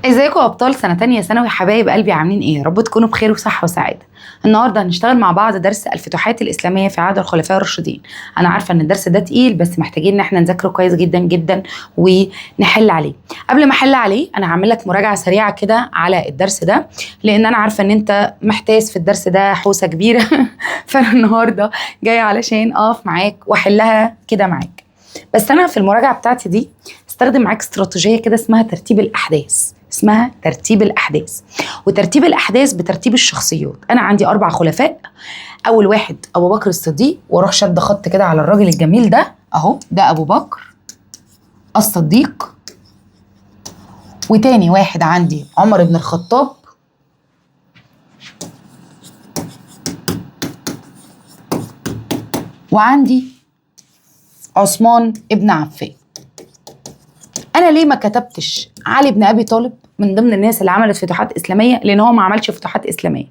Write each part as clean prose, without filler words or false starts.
ازيكم يا ابطال سنه تانية ثانوي، حبايب قلبي، عاملين ايه؟ رب تكونوا بخير وصحه وسعاده. النهارده هنشتغل مع بعض درس الفتوحات الاسلاميه في عهد الخلفاء الراشدين. انا عارفه ان الدرس ده تقيل، بس محتاجين ان احنا نذاكره كويس جدا جدا ونحل عليه. قبل ما احل عليه انا هعمل لك مراجعه سريعه كده على الدرس ده، لان انا عارفه ان انت محتاس في الدرس ده حوسه كبيره فانا النهارده جايه علشان اقف معاك واحلها كده معاك. بس انا في المراجعه بتاعتي دي استخدم معاك استراتيجيه كده اسمها ترتيب الاحداث. وترتيب الاحداث بترتيب الشخصيات. انا عندي 4 خلفاء. اول واحد ابو بكر الصديق، واروح شد خط كده على الراجل الجميل ده اهو، ده ابو بكر الصديق. وتاني واحد عندي عمر بن الخطاب. وعندي عثمان ابن عفان. انا ليه ما كتبتش علي بن ابي طالب من ضمن الناس اللي عملت فتوحات اسلاميه؟ لان هو ما عملش فتوحات اسلاميه،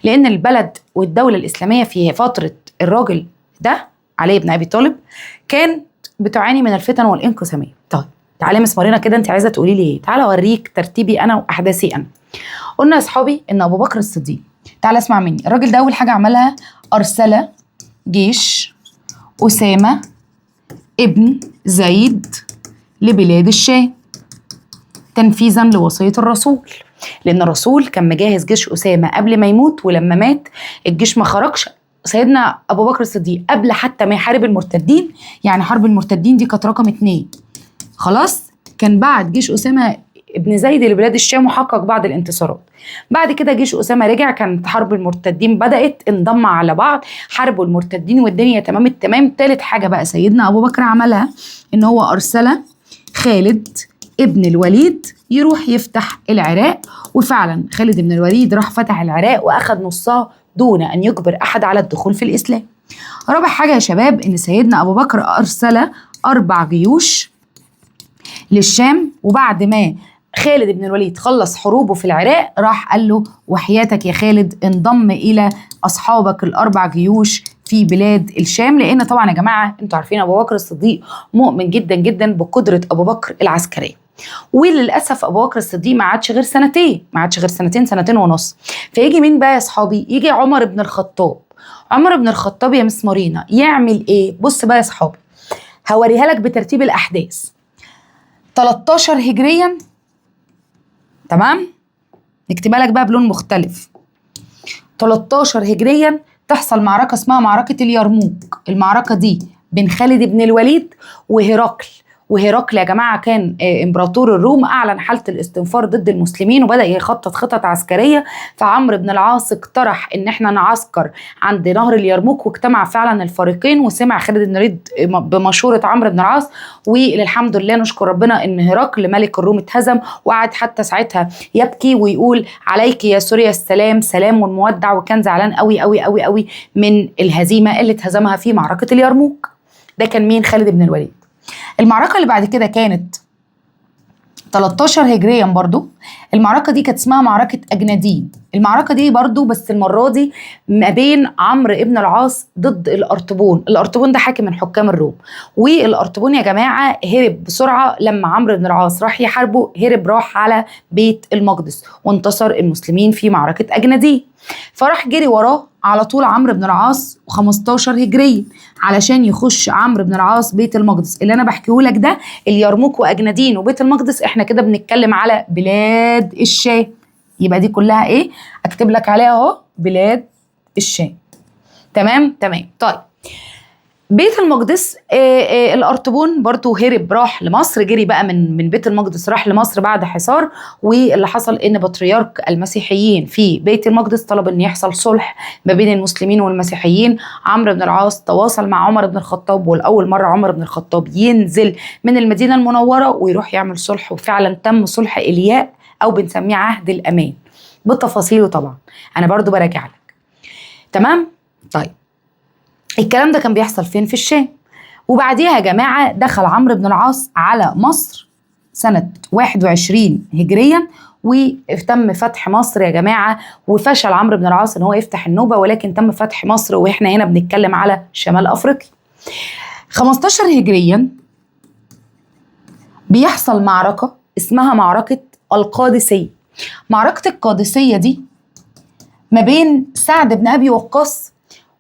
لان البلد والدوله الاسلاميه في فتره الراجل ده علي بن ابي طالب كان بتعاني من الفتن والانقساميه. طيب تعالي يا مس مارينا كده، انت عايزه تقولي لي ايه؟ تعالى اوريك ترتيبي انا واحداثي انا. قلنا يا اصحابي ان ابو بكر الصديق، تعالى اسمع مني، الراجل ده اول حاجه عملها ارسل جيش اسامه ابن زيد لبلاد الشام تنفيذا لوصية الرسول، لأن الرسول كان مجهز جيش أسامة قبل ما يموت، ولما مات الجيش ما خرجش. سيدنا أبو بكر الصديق قبل حتى ما يحارب المرتدين، يعني حرب المرتدين دي كانت رقم 2، خلاص كان بعد جيش أسامة ابن زيد لبلاد الشام وحقق بعض الانتصارات. بعد كده جيش أسامة رجع، كانت حرب المرتدين بدأت، انضم على بعض، حاربوا المرتدين والدنيا تمام التمام. تالت حاجة بقى سيدنا أبو بكر عملها إن هو أرسل خالد ابن الوليد يروح يفتح العراق، وفعلا خالد بن الوليد راح فتح العراق واخد نصها دون ان يجبر احد على الدخول في الاسلام. رابع حاجه يا شباب ان سيدنا ابو بكر ارسل 4 جيوش للشام، وبعد ما خالد بن الوليد خلص حروبه في العراق راح قال له وحياتك يا خالد انضم الى اصحابك ال4 جيوش في بلاد الشام، لان طبعا يا جماعه انتوا عارفين ابو بكر الصديق مؤمن جدا جدا بقدره ابو بكر العسكريه. وللاسف ابو بكر الصديق ما عادش غير سنتين، سنتين ونص. فيجي مين بقى يا اصحابي؟ يجي عمر بن الخطاب. عمر بن الخطاب يا مس مارينا يعمل ايه؟ بص بقى يا اصحابي، هوريها لك بترتيب الاحداث. 13 هجريا، تمام، نكتبها لك بقى بلون مختلف. 13 هجريا تحصل معركه اسمها معركه اليرموك. المعركه دي بين خالد بن الوليد وهرقل. وهرقل يا جماعه كان امبراطور الروم، اعلن حاله الاستنفار ضد المسلمين وبدا يخطط خطط عسكريه. فعمرو بن العاص اقترح ان احنا نعسكر عند نهر اليرموك، واجتمع فعلا الفريقين، وسمع خالد بن الوليد بمشوره عمرو بن العاص. وللحمد لله نشكر ربنا ان هرقل ملك الروم اتهزم، وقعد حتى ساعتها يبكي ويقول عليك يا سوريا السلام، سلام مودع، وكان زعلان قوي قوي قوي قوي من الهزيمه اللي اتهزمها في معركه اليرموك. ده كان مين؟ خالد بن الوليد. المعركة اللي بعد كده كانت 13 هجريا برضو. المعركة دي كانت اسمها معركة أجنادين. المعركة دي برضو بس المرة دي ما بين عمرو ابن العاص ضد الأرطبون. الأرطبون ده حاكم من حكام الروم، والأرطبون يا جماعة هرب بسرعة لما عمرو بن العاص راح يحاربه، هرب راح على بيت المقدس، وانتصر المسلمين في معركة أجنادين. فراح جري وراه على طول عمرو بن العاص 15 هجريا علشان يخش عمرو بن العاص بيت المقدس. اللي انا بحكيه لك ده اليرموك واجنادين وبيت المقدس، احنا كده بنتكلم على بلاد الشام. يبقى دي كلها ايه؟ اكتب لك عليها اهو، بلاد الشام. تمام. طيب بيت المقدس الأرطبون برضو هرب راح لمصر، جري بقى من بيت المقدس راح لمصر بعد حصار. واللي حصل ان بطريرك المسيحيين في بيت المقدس طلب ان يحصل صلح ما بين المسلمين والمسيحيين. عمرو بن العاص تواصل مع عمر بن الخطاب، والأول مرة عمر بن الخطاب ينزل من المدينة المنورة ويروح يعمل صلح، وفعلا تم صلح إلياء أو بنسميه عهد الأمان بتفاصيله. طبعا أنا برضو براجع لك. تمام. طيب الكلام ده كان بيحصل فين؟ في الشام. وبعديها يا جماعة دخل عمرو بن العاص على مصر سنة 21 هجريا، وتم فتح مصر يا جماعة. وفشل عمرو بن العاص ان هو يفتح النوبة، ولكن تم فتح مصر، واحنا هنا بنتكلم على شمال افريقيا. 15 هجريا بيحصل معركة اسمها معركة القادسية. معركة القادسية دي ما بين سعد بن أبي وقاص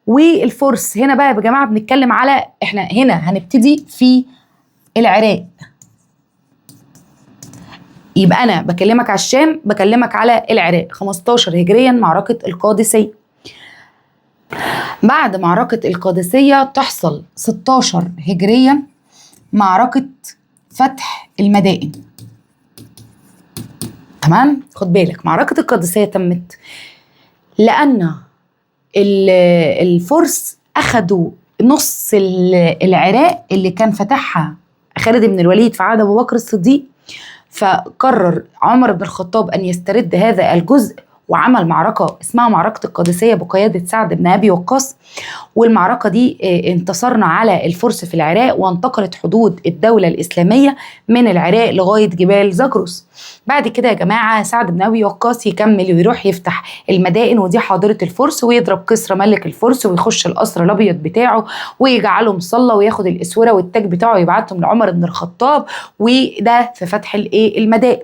والفرس. هنا بقى يا جماعة بنتكلم على، احنا هنا هنبتدي في العراق، يبقى أنا بكلمك على الشام، بكلمك على العراق. 15 هجريا معركة القادسية. بعد معركة القادسية تحصل 16 هجريا معركة فتح المدائن. تمام؟ خد بالك، معركة القادسية تمت لأن الفرس أخدوا نص العراق اللي كان فتحها خالد بن الوليد في عهد أبو بكر الصديق، فقرر عمر بن الخطاب أن يسترد هذا الجزء، وعمل معركة اسمها معركة القادسية بقيادة سعد بن أبي وقاص. والمعركة دي انتصرنا على الفرس في العراق، وانتقلت حدود الدولة الإسلامية من العراق لغاية جبال زاجرس. بعد كده يا جماعة سعد بن أبي وقاص يكمل ويروح يفتح المدائن، ودي حاضرة الفرس، ويضرب كسرى ملك الفرس، ويخش القصر الأبيض بتاعه ويجعله مصلى، وياخد الأسورة والتاج بتاعه يبعتهم لعمر بن الخطاب، وده في فتح المدائن.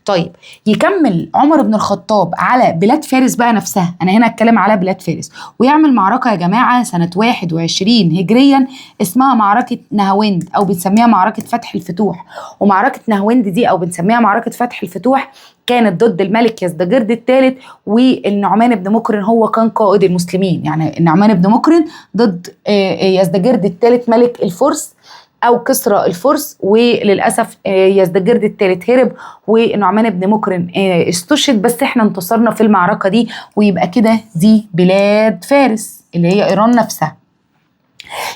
طيب يكمل عمر بن الخطاب على بلاد فارس بقى نفسها، أنا هنا أتكلم على بلاد فارس، ويعمل معركة يا جماعة سنة 21 هجريا اسمها معركة نهاوند، أو بنسميها معركة فتح الفتوح. ومعركة نهاوند دي أو بنسميها معركة فتح الفتوح كانت ضد الملك يزدجرد الثالث، والنعمان بن مكرن هو كان قائد المسلمين. يعني النعمان بن مكرن ضد يزدجرد الثالث ملك الفرس أو كسرى الفرس، وللأسف يزدجرد الثالث هرب، ونعمان بن مكرن استشهد، بس احنا انتصرنا في المعركة دي. ويبقى كده دي بلاد فارس اللي هي إيران نفسها.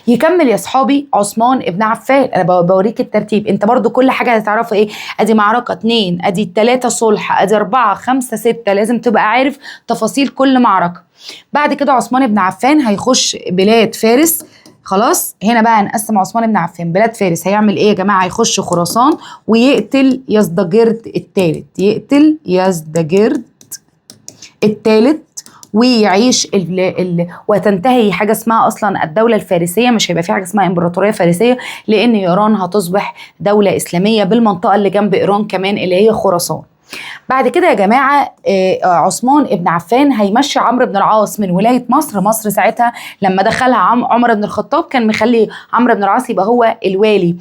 يكمل يا صحابي عثمان ابن عفان. انا بوريك الترتيب، انت برضو كل حاجه هتعرفها ايه. ادي معركه 2، ادي 3 صلح، ادي 4 5 6، لازم تبقى عارف تفاصيل كل معركه. بعد كده عثمان بن عفان هيخش بلاد فارس. خلاص هنا بقى هنقسم عثمان بن عفان بلاد فارس. هيعمل ايه يا جماعه؟ هيخش خراسان ويقتل يزدجرد الثالث، يقتل يزدجرد الثالث، ويعيش وتنتهي حاجه اسمها اصلا الدوله الفارسيه. مش هيبقى في حاجه اسمها امبراطوريه فارسيه، لان ايران هتصبح دوله اسلاميه بالمنطقه اللي جنب ايران كمان اللي هي خراسان. بعد كده يا جماعه عثمان ابن عفان هيمشي عمرو بن العاص من ولايه مصر. مصر ساعتها لما دخلها عمر بن الخطاب كان مخلي عمرو بن العاص يبقى هو الوالي،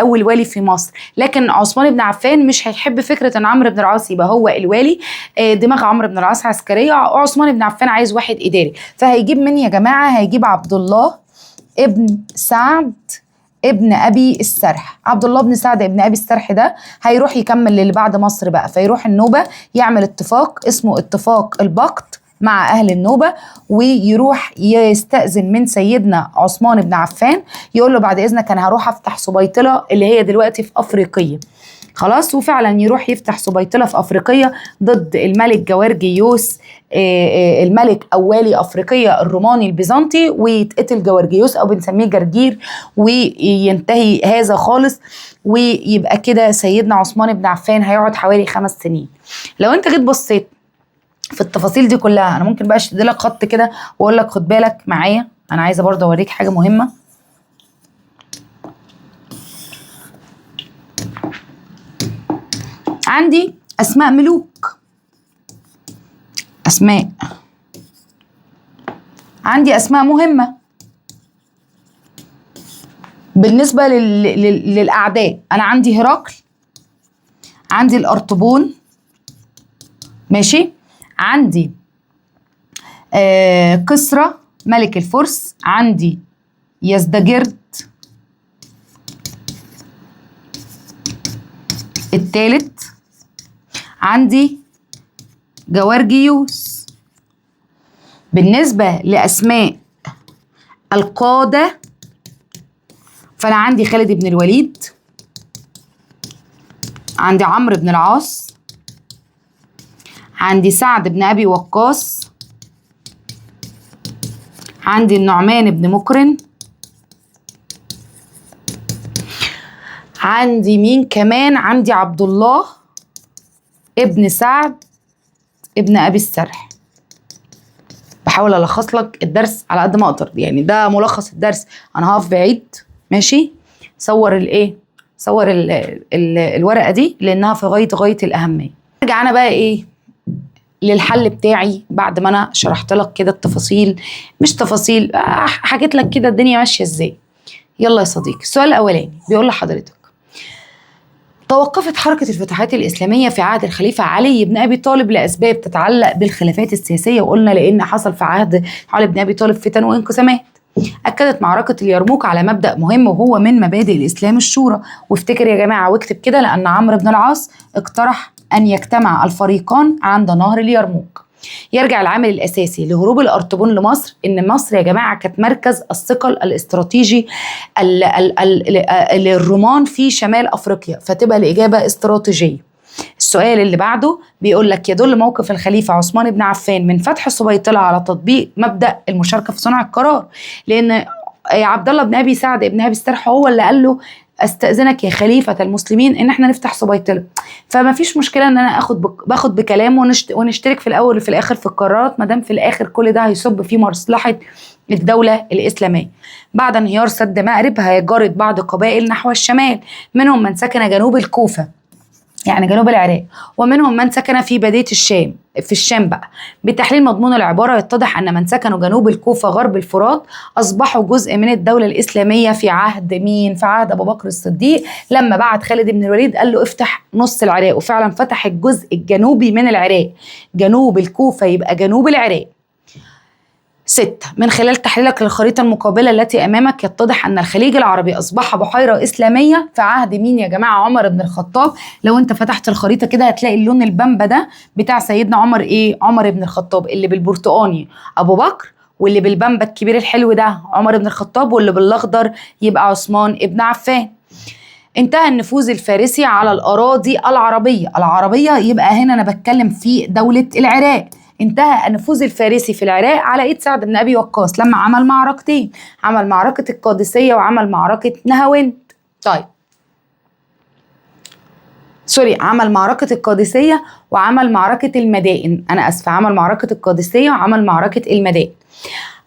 اول والي في مصر. لكن عثمان بن عفان مش هيحب فكره ان عمرو بن العاص يبقى هو الوالي. دماغ عمرو بن العاص عسكريه، وعثمان بن عفان عايز واحد اداري. فهيجيب مين يا جماعه؟ هيجيب عبد الله ابن سعد ابن ابي السرح. عبد الله بن سعد ابن ابي السرح ده هيروح يكمل اللي بعد مصر بقى، فيروح النوبه يعمل اتفاق اسمه اتفاق البقت مع اهل النوبه، ويروح يستأذن من سيدنا عثمان بن عفان، يقول له بعد اذنك انا هروح افتح سبيطله اللي هي دلوقتي في افريقيا. خلاص، وفعلا يروح يفتح سبيطله في افريقيا ضد الملك جوارجيوس، الملك او والي افريقيا الروماني البيزنطي، ويتقتل جوارجيوس او بنسميه جرجير، وينتهي هذا خالص. ويبقى كده سيدنا عثمان بن عفان هيقعد حوالي 5 سنين. لو انت جيت بصيت في التفاصيل دي كلها، انا ممكن بقى اشد لك خط كده واقول لك خد بالك معايا، انا عايزه برضه اوريك حاجه مهمه. عندي اسماء ملوك، اسماء، عندي اسماء مهمه بالنسبه للاعداء. انا عندي هرقل، عندي الارطبون، ماشي، عندي كسرى ملك الفرس، عندي يزدجرد الثالث، عندي جوارجيوس. بالنسبة لأسماء القادة فأنا عندي خالد بن الوليد، عندي عمرو بن العاص، عندي سعد بن أبي وقاص، عندي النعمان بن مكرن، عندي مين كمان؟ عندي عبد الله ابن سعد ابن أبي السرح. بحاول ألخص لك الدرس على قد ما أقدر، يعني ده ملخص الدرس. أنا هقف بعيد، ماشي؟ صور الإيه؟ صور الورقه دي لانها في غايه الاهميه. ارجع انا بقى ايه للحل بتاعي بعد ما انا شرحت لك كده التفاصيل، مش تفاصيل، حكيت لك كده الدنيا ماشيه ازاي. يلا يا صديقي، السؤال الاولاني بيقول لحضرتك: توقفت حركة الفتوحات الإسلامية في عهد الخليفة علي بن أبي طالب لأسباب تتعلق بالخلافات السياسية، وقلنا لأن حصل في عهد علي بن أبي طالب فتن وانقسامات. أكدت معركة اليرموك على مبدأ مهم وهو من مبادئ الإسلام الشورى. وافتكر يا جماعة واكتب كده، لأن عمرو بن العاص اقترح أن يجتمع الفريقان عند نهر اليرموك. يرجع العامل الأساسي لهروب الأرطبون لمصر إن مصر يا جماعة كانت مركز الثقل الاستراتيجي للرومان في شمال أفريقيا، فتبقى الإجابة استراتيجية. السؤال اللي بعده بيقول لك: يدل موقف الخليفة عثمان بن عفان من فتح السبيطلة على تطبيق مبدأ المشاركة في صنع القرار، لأن عبد الله بن أبي سعد بن أبي السرح هو اللي قال له: استأذنك يا خليفة المسلمين ان احنا نفتح سبيطلة. فما فيش مشكلة ان انا باخد بكلام ونشترك في الاول وفي الاخر في القرارات، ما دام في الاخر كل ده هيصب في مصلحة الدولة الإسلامية. بعد انهيار سد مأرب هيجرد بعض قبائل نحو الشمال، منهم من سكن جنوب الكوفة يعني جنوب العراق، ومنهم من سكن في بداية الشام في الشام بقى. بتحليل مضمون العبارة يتضح أن من سكنوا جنوب الكوفة غرب الفرات أصبحوا جزء من الدولة الإسلامية في عهد مين؟ في عهد أبو بكر الصديق، لما بعت خالد بن الوليد قال له افتح نص العراق، وفعلا فتح الجزء الجنوبي من العراق. جنوب الكوفة يبقى جنوب العراق. 6. من خلال تحليلك للخريطة المقابلة التي أمامك يتضح أن الخليج العربي أصبح بحيرة إسلامية في عهد مين يا جماعة؟ عمر بن الخطاب. لو أنت فتحت الخريطة كده هتلاقي اللون البامبا ده بتاع سيدنا عمر عمر بن الخطاب، اللي بالبرتقاني أبو بكر، واللي بالبامبا الكبير الحلو ده عمر بن الخطاب، واللي بالأخضر يبقى عثمان بن عفان. انتهى النفوذ الفارسي على الأراضي العربية يبقى هنا أنا بتكلم في دولة العراق. انتهى النفوذ الفارسي في العراق على ايد سعد بن ابي وقاص لما عمل معركتين، عمل معركة القادسية وعمل معركة نهاوند. طيب عمل معركة القادسية وعمل معركة المدائن، أنا أسفة، عمل معركة القادسية وعمل معركة المدائن.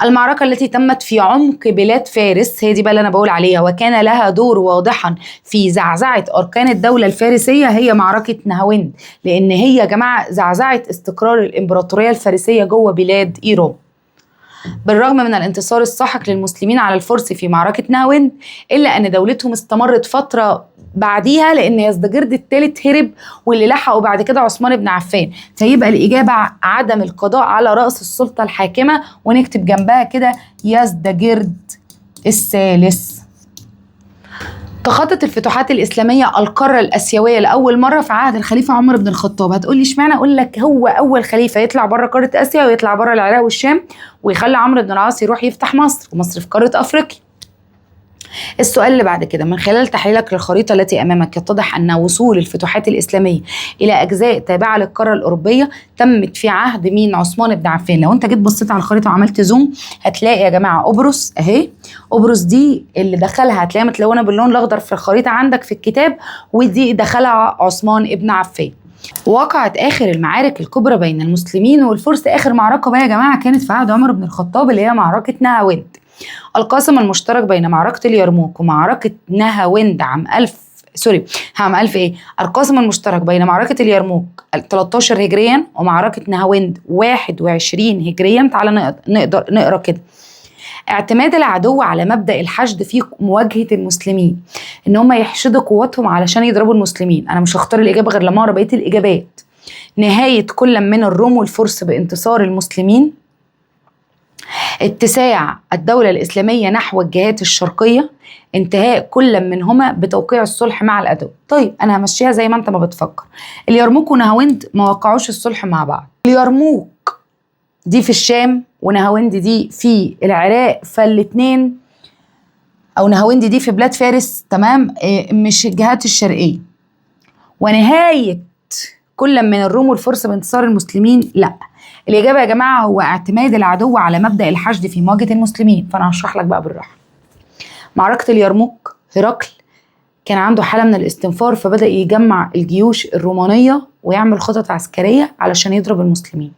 المعركة التي تمت في عمق بلاد فارس هي دي بقى اللي أنا بقول عليها، وكان لها دور واضحا في زعزعة أركان الدولة الفارسية، هي معركة نهاوند، لأن هي يا جماعة زعزعة استقرار الإمبراطورية الفارسية جوه بلاد إيران. بالرغم من الانتصار الساحق للمسلمين على الفرس في معركة نهاوند، إلا أن دولتهم استمرت فترة بعديها، لأن يزدجرد الثالث هرب، واللي لحقوا بعد كده عثمان بن عفان. فيبقى الإجابة عدم القضاء على رأس السلطة الحاكمة، ونكتب جنبها كده يزدجرد الثالث. تخطت الفتوحات الإسلامية القارة الآسيوية لأول مرة في عهد الخليفة عمر بن الخطاب. هتقولي اشمعنى؟ أقول لك هو أول خليفة يطلع بره قارة آسيا ويطلع بره العراق والشام، ويخلي عمرو بن العاص يروح يفتح مصر، ومصر في قارة أفريقيا. السؤال اللي بعد كده: من خلال تحليلك للخريطة التي أمامك يتضح أن وصول الفتوحات الإسلامية إلى أجزاء تابعة للقارة الأوروبية تمت في عهد مين؟ عثمان بن عفان. لو أنت جيت بصيت على الخريطة وعملت زوم هتلاقي يا جماعة قبرص أهي، قبرص دي اللي دخلها هتلاقيها متلونة باللون الأخضر في الخريطة عندك في الكتاب، ودي دخلها عثمان بن عفان. وقعت آخر المعارك الكبرى بين المسلمين والفرس. آخر معركة بقى يا جماعة كانت في عهد عمر بن الخطاب، اللي هي معركة نهاوند. القاسم المشترك بين معركة اليرموك ومعركة نهاوند القاسم المشترك بين معركة اليرموك 13 هجريا ومعركة نهاوند 21 هجريا. تعالى نقدر نقرأ كده: اعتماد العدو على مبدأ الحشد في مواجهة المسلمين، ان هم يحشدوا قوتهم علشان يضربوا المسلمين. انا مش هختار الإجابة غير لما اقرا بقية الإجابات. نهاية كل من الروم والفرس بانتصار المسلمين، اتساع الدولة الإسلامية نحو الجهات الشرقية، انتهاء كل منهما بتوقيع الصلح مع العدو. طيب أنا همشيها زي ما أنت ما بتفكر. اليرموك ونهاوند ما وقعوش الصلح مع بعض. اليرموك دي في الشام ونهاوند دي في العراق، فالاتنين أو نهاوند دي في بلاد فارس، تمام، مش الجهات الشرقية. ونهاية كل من الروم والفرس بانتصار المسلمين، لا، الإجابة يا جماعة هو اعتماد العدو على مبدأ الحشد في مواجهة المسلمين. فأنا هشرح لك بقى بالراحة. معركة اليرموك، هرقل كان عنده حالة من الاستنفار، فبدأ يجمع الجيوش الرومانية ويعمل خطط عسكرية علشان يضرب المسلمين.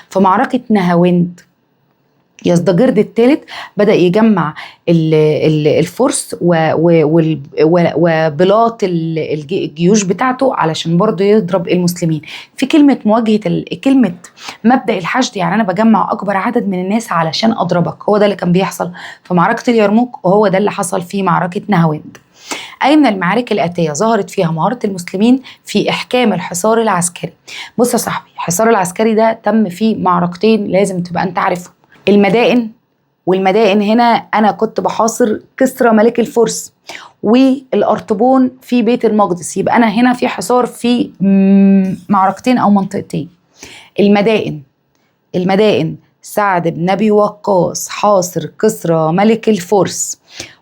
في معركة نهاوند يزدجرد الثالث بدأ يجمع الفرس وبلاط الجيوش بتاعته علشان برضه يضرب المسلمين. في كلمة مواجهة كلمة مبدأ الحشد، يعني أنا بجمع أكبر عدد من الناس علشان أضربك. هو ده اللي كان بيحصل في معركة اليرموك، وهو ده اللي حصل في معركة نهاوند. أي من المعارك الآتية ظهرت فيها مهارة المسلمين في إحكام الحصار العسكري؟ بص يا صاحبي، الحصار العسكري ده تم فيه معركتين لازم تبقى أنت عارفهم: المدائن، والمدائن هنا أنا كنت بحاصر كسرى ملك الفرس، والأرطبون في بيت المقدس. يبقى أنا هنا في حصار في معركتين أو منطقتين. المدائن سعد بن أبي وقاص حاصر كسرى ملك الفرس،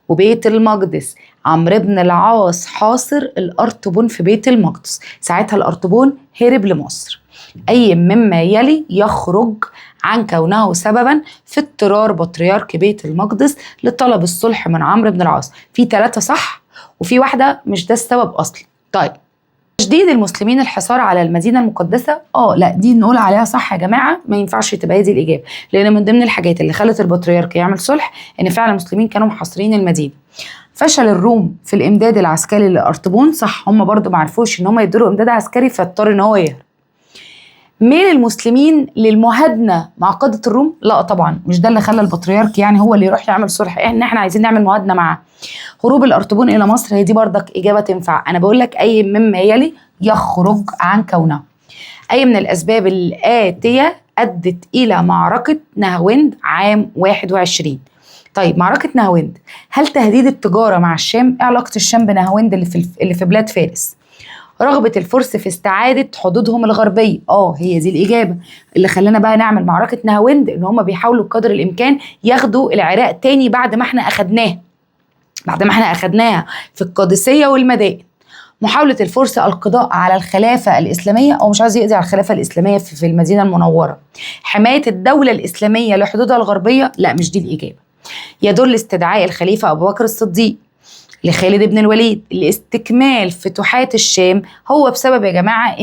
وبيت المقدس عمرو بن العاص حاصر الأرطبون في بيت المقدس. ساعتها الأرطبون هرب لمصر. أي مما يلي يخرج عن كونه سببا في اضطرار بطريرك بيت المقدس لطلب الصلح من عمرو بن العاص؟ في 3 صح وفي واحدة مش ده السبب أصلا. طيب، تشديد المسلمين الحصار على المدينة المقدسة، لا دي نقول عليها صح يا جماعة، ما ينفعش تبقى دي الإجابة، لأن من ضمن الحاجات اللي خلت البطريرك يعمل صلح إن فعلا المسلمين كانوا محاصرين المدينة. فشل الروم في الإمداد العسكري للأرطبون، صح، هم برضو ما عرفوش إن هم يدروا إمداد عسكري فاضطر إن هو يهرب. ميل المسلمين للمهادنة مع قادة الروم، لا طبعا مش ده اللي خلى البطريرك يعني هو اللي يروح يعمل صلح، احنا عايزين نعمل مهادنة معاه. هروب الأرطبون إلى مصر، هي دي برضك إجابة تنفع. أنا بقول لك أي مما يلي يخرج عن كونه. أي من الأسباب الآتية أدت إلى معركة نهاوند عام 21؟ طيب، معركة نهاوند، هل تهديد التجارة مع الشام؟ إيه علاقة الشام بنهاوند اللي في بلاد فارس؟ رغبة الفرس في استعادة حدودهم الغربية، هي دي الإجابة. اللي خلانا بقى نعمل معركة نهاوند إن هم بيحاولوا بقدر الإمكان ياخدوا العراق تاني بعد ما احنا أخدناها في القادسية والمدائن. محاولة الفرس القضاء على الخلافة الإسلامية، أو مش عايز يقضي على الخلافة الإسلامية في المدينة المنورة. حماية الدولة الإسلامية لحدودها الغربية، لا مش دي الإجابة. يدل استدعاء الخليفة أبو بكر الصديق لخالد بن الوليد لاستكمال فتوحات الشام، هو بسبب يا جماعة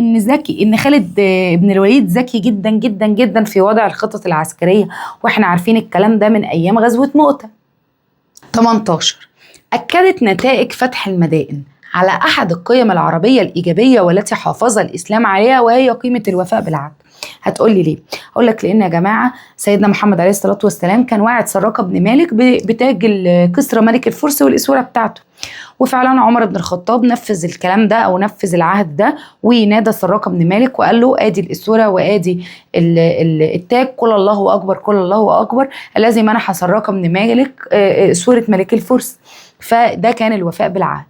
إن خالد بن الوليد ذكي جدا جدا جدا في وضع الخطط العسكرية، وإحنا عارفين الكلام ده من أيام غزوة مؤتة. 18. أكدت نتائج فتح المدائن على أحد القيم العربية الإيجابية والتي حافظ الإسلام عليها، وهي قيمة الوفاء بالعهد. هتقولي ليه؟ أقول لك لأن يا جماعة سيدنا محمد عليه الصلاة والسلام كان واعد سراقة بن مالك بتاج كسرى ملك الفرس والإسورة بتاعته، وفعلا عمر بن الخطاب نفذ الكلام ده أو نفذ العهد ده، ونادى سراقة بن مالك وقال له آدي الإسورة وآدي التاج، قل الله أكبر قل الله أكبر الذي منح سراقة بن مالك إسورة ملك الفرس. فده كان الوفاء بالعهد.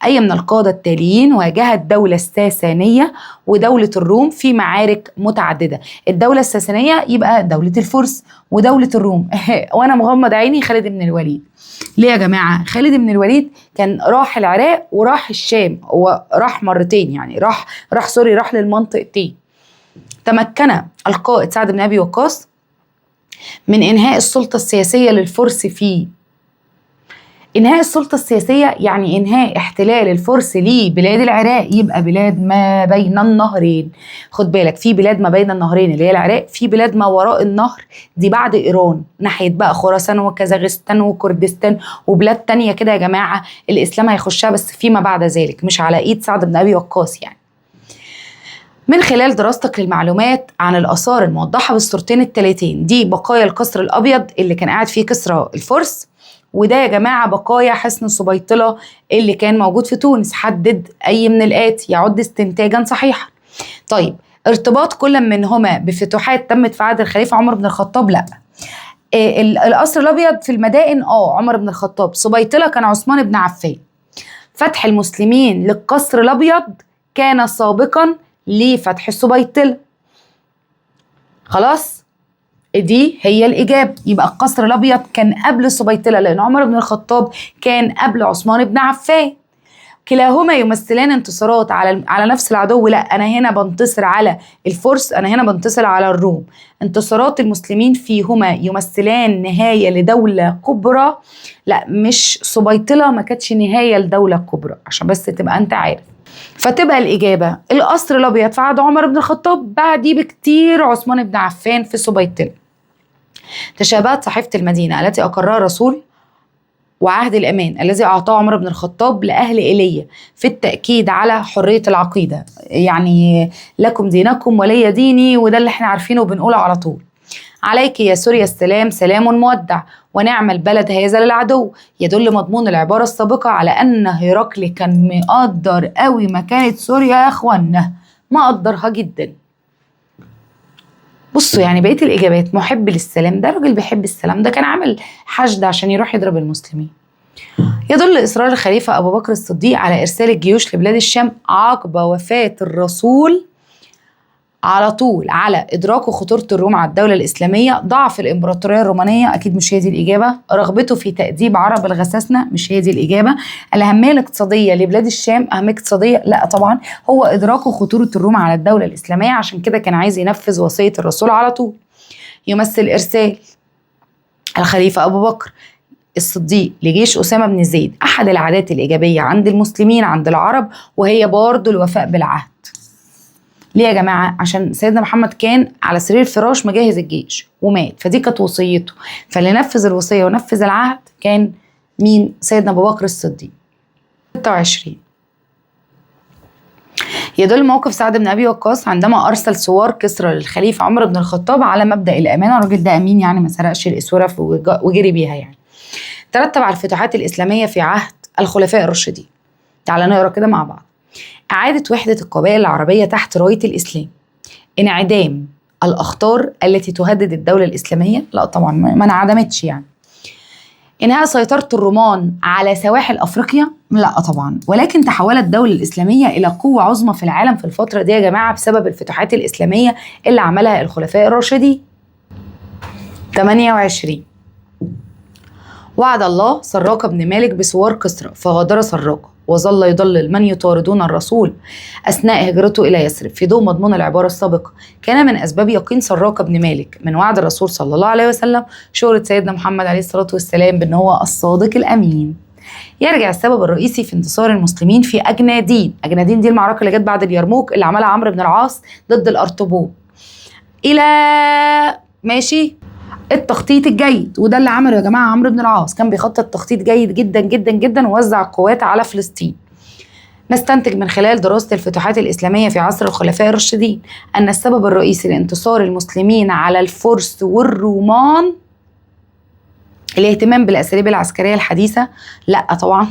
أي من القادة التاليين واجهت الدولة الساسانية ودولة الروم في معارك متعددة؟ الدولة الساسانية يبقى دولة الفرس، ودولة الروم وأنا مغمض عيني خالد بن الوليد. ليه يا جماعة؟ خالد بن الوليد كان راح العراق وراح الشام، هو راح مرتين يعني، راح للمنطقتين. تمكن القائد سعد بن أبي وقاص من إنهاء السلطة السياسية للفرس إنهاء السلطة السياسية يعني إنهاء احتلال الفرس لبلاد العراق، يبقى بلاد ما بين النهرين. خد بالك، في بلاد ما بين النهرين اللي هي العراق، في بلاد ما وراء النهر دي بعد إيران، ناحية بقى خراسان وكازاخستان وكردستان وبلاد تانية كده يا جماعة الإسلام هيخشها بس فيما بعد ذلك، مش على إيد سعد بن أبي وقاص يعني. من خلال دراستك للمعلومات عن الآثار الموضحة بالصورتين التالتين، دي بقايا القصر الأبيض اللي كان قاعد فيه كسرى الفرس، وده يا جماعة بقايا حصن سبيطلة اللي كان موجود في تونس. حدد أي من الآتي يعد استنتاجا صحيحا. طيب، ارتباط كل منهما بفتوحات تمت في عهد الخليفة عمر بن الخطاب؟ لا. القصر الأبيض في المدائن عمر بن الخطاب. سبيطلة كان عثمان بن عفان. فتح المسلمين للقصر الأبيض كان سابقا لفتح سبيطلة. خلاص، دي هي الإجابة. يبقى القصر الأبيض كان قبل سبيطلة، لأن عمر بن الخطاب كان قبل عثمان بن عفان. كلاهما يمثلان انتصارات على نفس العدو. لا، أنا هنا بنتصر على الفرس، أنا هنا بنتصر على الروم. انتصارات المسلمين فيهما يمثلان نهاية لدولة كبرى. لا، مش سبيطلة ما كانتش نهاية لدولة كبرى، عشان بس تبقى أنت عارف. فتبقى الإجابة القصر الأبيض في عهد عمر بن الخطاب، بعديه بكتير عثمان بن عفان في سبيطلة. تشابهت صحيفة المدينة التي أقرها الرسول وعهد الأمان الذي أعطاه عمر بن الخطاب لأهل إيليا في التأكيد على حرية العقيدة، يعني لكم دينكم ولي ديني، وده اللي احنا عارفينه وبنقوله على طول. عليك يا سوريا السلام، سلام مودع، ونعم البلد هذا للعدو. يدل مضمون العبارة السابقة على أن هرقل كان مقدر قوي مكانة سوريا يا أخوانا، مقدرها جدا. بصوا يعني بقية الإجابات محب للسلام، ده راجل بيحب السلام، ده كان عامل حشد عشان يروح يضرب المسلمين. يدل إصرار الخليفة أبو بكر الصديق على إرسال الجيوش لبلاد الشام عقب وفاة الرسول على طول على إدراكه خطورة الروم على الدولة الإسلامية، ضعف الإمبراطورية الرومانية، أكيد مش هي دي الإجابة، رغبته في تأديب عرب الغساسنة، مش هي دي الإجابة، الأهمية الاقتصادية لبلاد الشام، أهمية اقتصادية لا طبعا، هو إدراكه خطورة الروم على الدولة الإسلامية، عشان كده كان عايز ينفذ وصية الرسول على طول. يمثل إرسال الخليفة أبو بكر الصديق لجيش أسامة بن زيد أحد العادات الإيجابية عند المسلمين عند العرب، وهي برضو الوفاء بالعهد. ليه يا جماعة؟ عشان سيدنا محمد كان على سرير الفراش مجهز الجيش ومات، فدي كانت وصيته، فاللي نفذ الوصية ونفذ العهد كان مين؟ سيدنا أبو بكر الصديق. 26 يدل موقف سعد بن أبي وقاص عندما أرسل ثوار كسرى للخليفة عمر بن الخطاب على مبدأ الأمانة، الراجل ده أمين يعني، ما سرقش الأسورة وجري بيها يعني. ترتب على الفتوحات الإسلامية في عهد الخلفاء الراشدين. تعال نقرأ كده مع بعض. إعادة وحدة القبائل العربية تحت راية الإسلام، انعدام الأخطار التي تهدد الدولة الإسلامية، لا طبعا ما انعدمتش يعني. إنهاء سيطرة الرومان على سواحل أفريقيا، لا طبعا، ولكن تحولت الدولة الإسلامية إلى قوة عظمى في العالم في الفترة دي يا جماعة بسبب الفتوحات الإسلامية اللي عملها الخلفاء الراشدين. 28 وعد الله سراق بن مالك بثوار كسرى فغادر سراق، وظل يضلل من يطاردون الرسول أثناء هجرته إلى يثرب. في ضوء مضمون العبارة السابقة، كان من أسباب يقين سراق بن مالك من وعد الرسول صلى الله عليه وسلم شهرة سيدنا محمد عليه الصلاة والسلام بأنه هو الصادق الأمين. يرجع السبب الرئيسي في انتصار المسلمين في أجنادين. أجنادين دي المعركة اللي جت بعد اليرموك اللي عملها عمرو بن العاص ضد الأرطبون، إلى ماشي التخطيط الجيد، وده اللي عمله يا جماعة عمرو بن العاص، كان بيخطط تخطيط جيد جدا جدا جدا ووزع القوات على فلسطين. نستنتج من خلال دراسة الفتوحات الإسلامية في عصر الخلفاء الراشدين أن السبب الرئيسي لانتصار المسلمين على الفرس والرومان الاهتمام بالأساليب العسكرية الحديثة، لا طبعا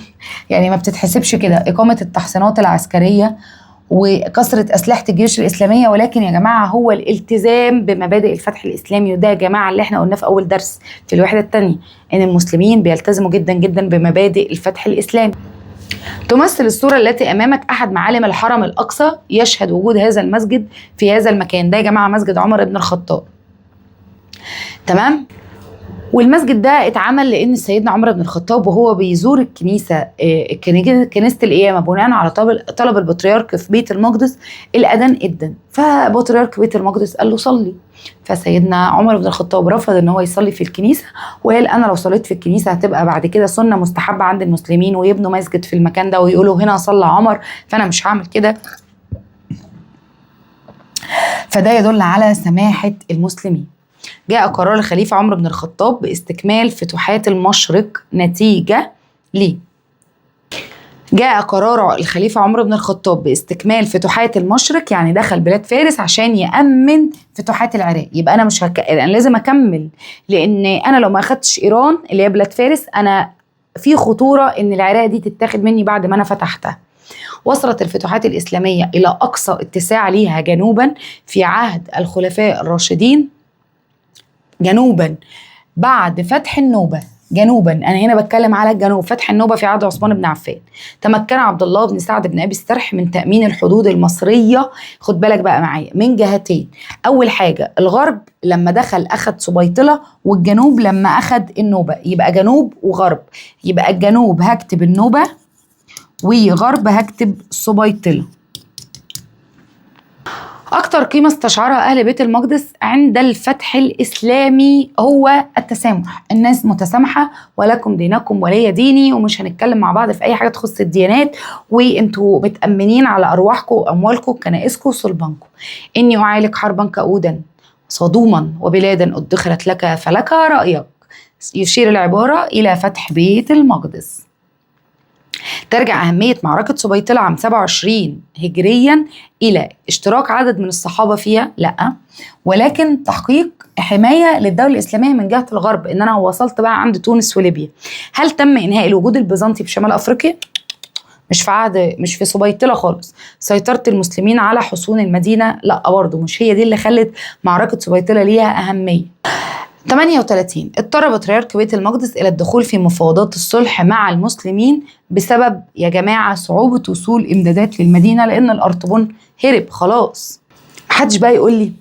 يعني ما بتتحسبش كده، إقامة التحصينات العسكرية وكثرة أسلحة الجيوش الإسلامية، ولكن يا جماعة هو الالتزام بمبادئ الفتح الإسلامي، وده يا جماعة اللي احنا قلناه في أول درس في الوحدة الثانية، إن المسلمين بيلتزموا جدا جدا بمبادئ الفتح الإسلامي. تمثل الصورة التي أمامك أحد معالم الحرم الأقصى، يشهد وجود هذا المسجد في هذا المكان، ده يا جماعة مسجد عمر بن الخطاب، تمام؟ والمسجد ده اتعمل لان سيدنا عمر بن الخطاب وهو بيزور الكنيسه كنيسه القيامه بناء على طلب البطريرك في بيت المقدس الاذان ادن، فبطريرك بيت المقدس قال له صلي، فسيدنا عمر بن الخطاب رفض ان هو يصلي في الكنيسه، وقال انا لو صليت في الكنيسه هتبقى بعد كده سنه مستحبه عند المسلمين ويبنوا مسجد في المكان ده ويقولوا هنا صلى عمر، فانا مش هعمل كده. فده يدل على سماحه المسلمين. جاء قرار الخليفة عمر بن الخطاب باستكمال فتوحات المشرق نتيجة ليه؟ جاء قرار الخليفة عمر بن الخطاب باستكمال فتوحات المشرق، يعني دخل بلاد فارس عشان يأمن فتوحات العراق، يبقى أنا مش أنا لازم أكمل، لأن أنا لو ما أخدتش إيران اللي هي بلاد فارس أنا في خطورة إن العراق دي تتاخد مني بعد ما أنا فتحتها. وصلت الفتوحات الإسلامية إلى أقصى اتساع ليها جنوبا في عهد الخلفاء الراشدين، جنوبا بعد فتح النوبة، جنوبا انا هنا بتكلم على الجنوب، فتح النوبة في عهد عثمان بن عفان. تمكن عبد الله بن سعد بن ابي السرح من تأمين الحدود المصرية، خد بالك بقى معايا، من جهتين، اول حاجة الغرب لما دخل اخد سبيطلة، والجنوب لما اخد النوبة، يبقى جنوب وغرب، يبقى الجنوب هكتب النوبة وغرب هكتب سبيطلة. أكتر قيمة استشعرها أهل بيت المقدس عند الفتح الإسلامي هو التسامح، الناس متسامحة، ولكم دينكم ولي ديني، ومش هنتكلم مع بعض في أي حاجة تخص الديانات، وانتوا متأمنين على أرواحكم وأموالكم كنائسكم وصلبانكم. إني أعالج حربا كؤودا صدوما وبلادا ادخرت لك فلك رأيك. يشير العبارة إلى فتح بيت المقدس. ترجع أهمية معركة سبيطلة عام 27 هجريا إلى اشتراك عدد من الصحابة فيها؟ لأ، ولكن تحقيق حماية للدولة الإسلامية من جهة الغرب، إن أنا وصلت بقى عند تونس وليبيا. هل تم إنهاء الوجود البيزنطي في شمال أفريقيا؟ مش في سبيطلة خالص. سيطرة المسلمين على حصون المدينة؟ لأ برضه، مش هي دي اللي خلت معركة سبيطلة ليها أهمية. 38 اضطر بطريرك بيت المقدس إلى الدخول في مفاوضات الصلح مع المسلمين بسبب يا جماعة صعوبة وصول إمدادات للمدينة، لأن الأرطبون هرب خلاص. محدش بقى يقول لي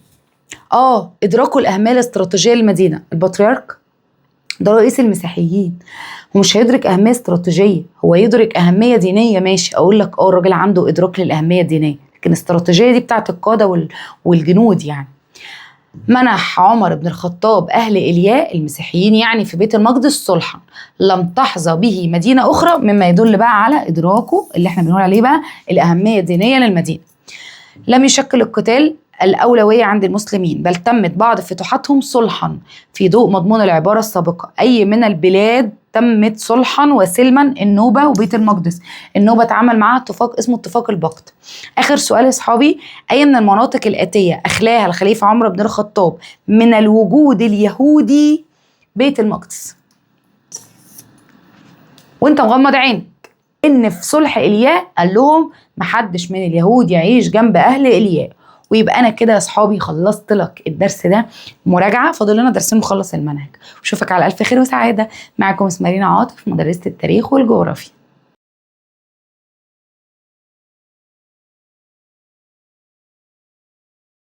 إدراكه الأهمية الاستراتيجية للمدينة. البطريرك ده رئيس المسيحيين، هو مش هيدرك أهمية استراتيجية، هو يدرك أهمية دينية. ماشي، أقول لك الراجل عنده إدراك للأهمية الدينية، لكن الاستراتيجية دي بتاعت القادة والجنود يعني. منح عمر بن الخطاب أهل إلياء المسيحيين يعني في بيت المقدس صلحا لم تحظى به مدينة أخرى، مما يدل بقى على إدراكه اللي احنا بنقول عليه بقى الأهمية الدينية للمدينة. لم يشكل القتال الأولوية عند المسلمين، بل تمت بعض فتوحاتهم صلحا في ضوء مضمون العبارة السابقة. أي من البلاد تمت صلحا وسلما؟ النوبة وبيت المقدس. النوبة اتعمل معاها اتفاق اسمه اتفاق البقت. آخر سؤال يا أصحابي، أي من المناطق الآتية أخلاها الخليفة عمر بن الخطاب من الوجود اليهودي بيت المقدس؟ وانت مغمض عينك، إن في صلح إلياء قال لهم محدش من اليهود يعيش جنب أهل إلياء. ويبقى أنا كده يا أصحابي خلصت لك الدرس ده مراجعة، فاضل لنا درسين وخلص المنهج. وشوفك على ألف خير وسعادة. معكم اسمارينا عاطف، مدرسة التاريخ والجغرافيا.